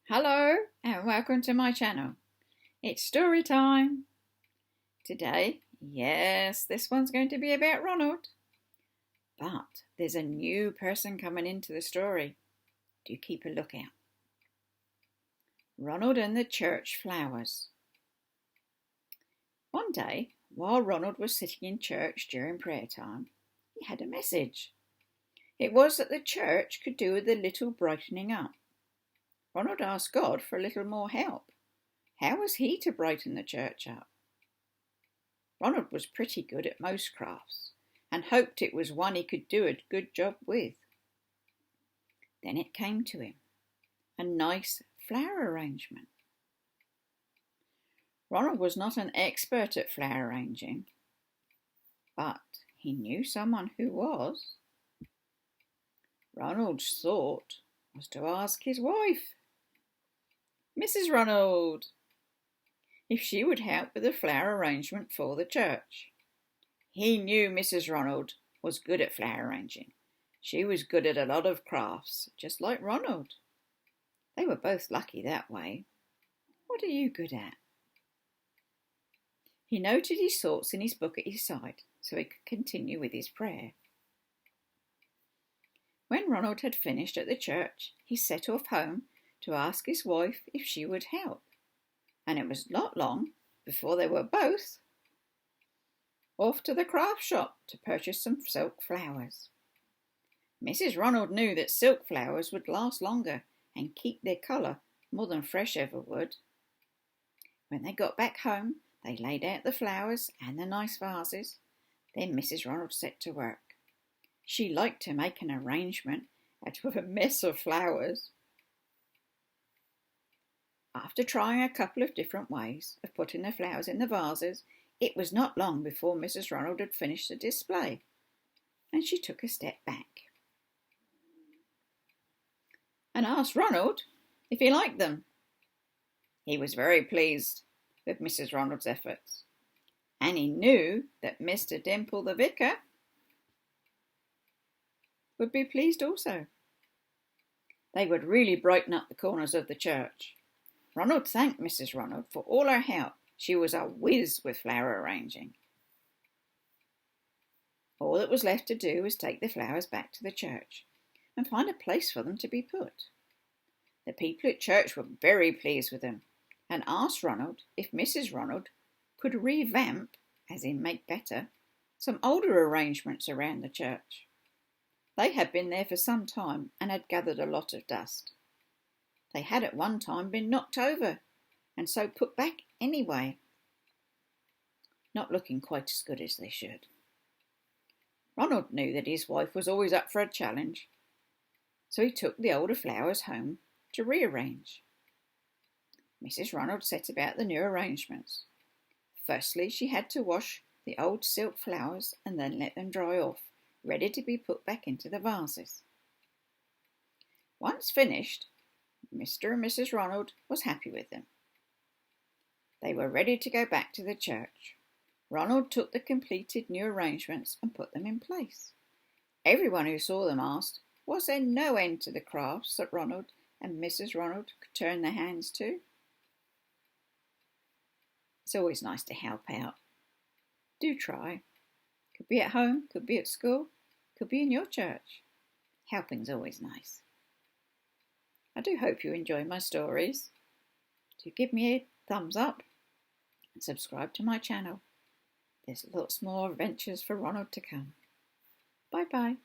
Hello and welcome to my channel. It's story time. Today, yes, this one's going to be about Ronald. But there's a new person coming into the story. Do keep a lookout. Ronald and the church flowers. One day, while Ronald was sitting in church during prayer time, he had a message. It was that the church could do with a little brightening up. Ronald asked God for a little more help. How was he to brighten the church up? Ronald was pretty good at most crafts and hoped it was one he could do a good job with. Then it came to him, a nice flower arrangement. Ronald was not an expert at flower arranging, but he knew someone who was. Ronald's thought was to ask his wife, Mrs. Ronald, if she would help with the flower arrangement for the church. He knew Mrs. Ronald was good at flower arranging. She was good at a lot of crafts, just like Ronald. They were both lucky that way. What are you good at? He noted his thoughts in his book at his side so he could continue with his prayer. When Ronald had finished at the church, he set off home to ask his wife if she would help, and it was not long before they were both off to the craft shop to purchase some silk flowers. Mrs. Ronald knew that silk flowers would last longer and keep their colour more than fresh ever would. When they got back home, they laid out the flowers and the nice vases. Then Mrs. Ronald set to work. She liked to make an arrangement out of a mess of flowers. After trying a couple of different ways of putting the flowers in the vases, it was not long before Mrs. Ronald had finished the display, and she took a step back and asked Ronald if he liked them. He was very pleased with Mrs. Ronald's efforts, and he knew that Mr. Dimple the vicar would be pleased also. They would really brighten up the corners of the church. Ronald thanked Mrs. Ronald for all her help. She was a whiz with flower arranging. All that was left to do was take the flowers back to the church and find a place for them to be put. The people at church were very pleased with them and asked Ronald if Mrs. Ronald could revamp, as in make better, some older arrangements around the church. They had been there for some time and had gathered a lot of dust. They had at one time been knocked over and so put back anyway, not looking quite as good as they should. Ronald knew that his wife was always up for a challenge, so he took the older flowers home to rearrange. Mrs. Ronald set about the new arrangements. Firstly, she had to wash the old silk flowers and then let them dry off, ready to be put back into the vases. Once finished, Mr. and Mrs. Ronald was happy with them. They were ready to go back to the church. Ronald took the completed new arrangements and put them in place. Everyone who saw them asked, was there no end to the crafts that Ronald and Mrs. Ronald could turn their hands to? It's always nice to help out. Do try. Could be at home, could be at school, could be in your church. Helping's always nice. I do hope you enjoy my stories. Do give me a thumbs up and subscribe to my channel. There's lots more adventures for Ronald to come. Bye bye.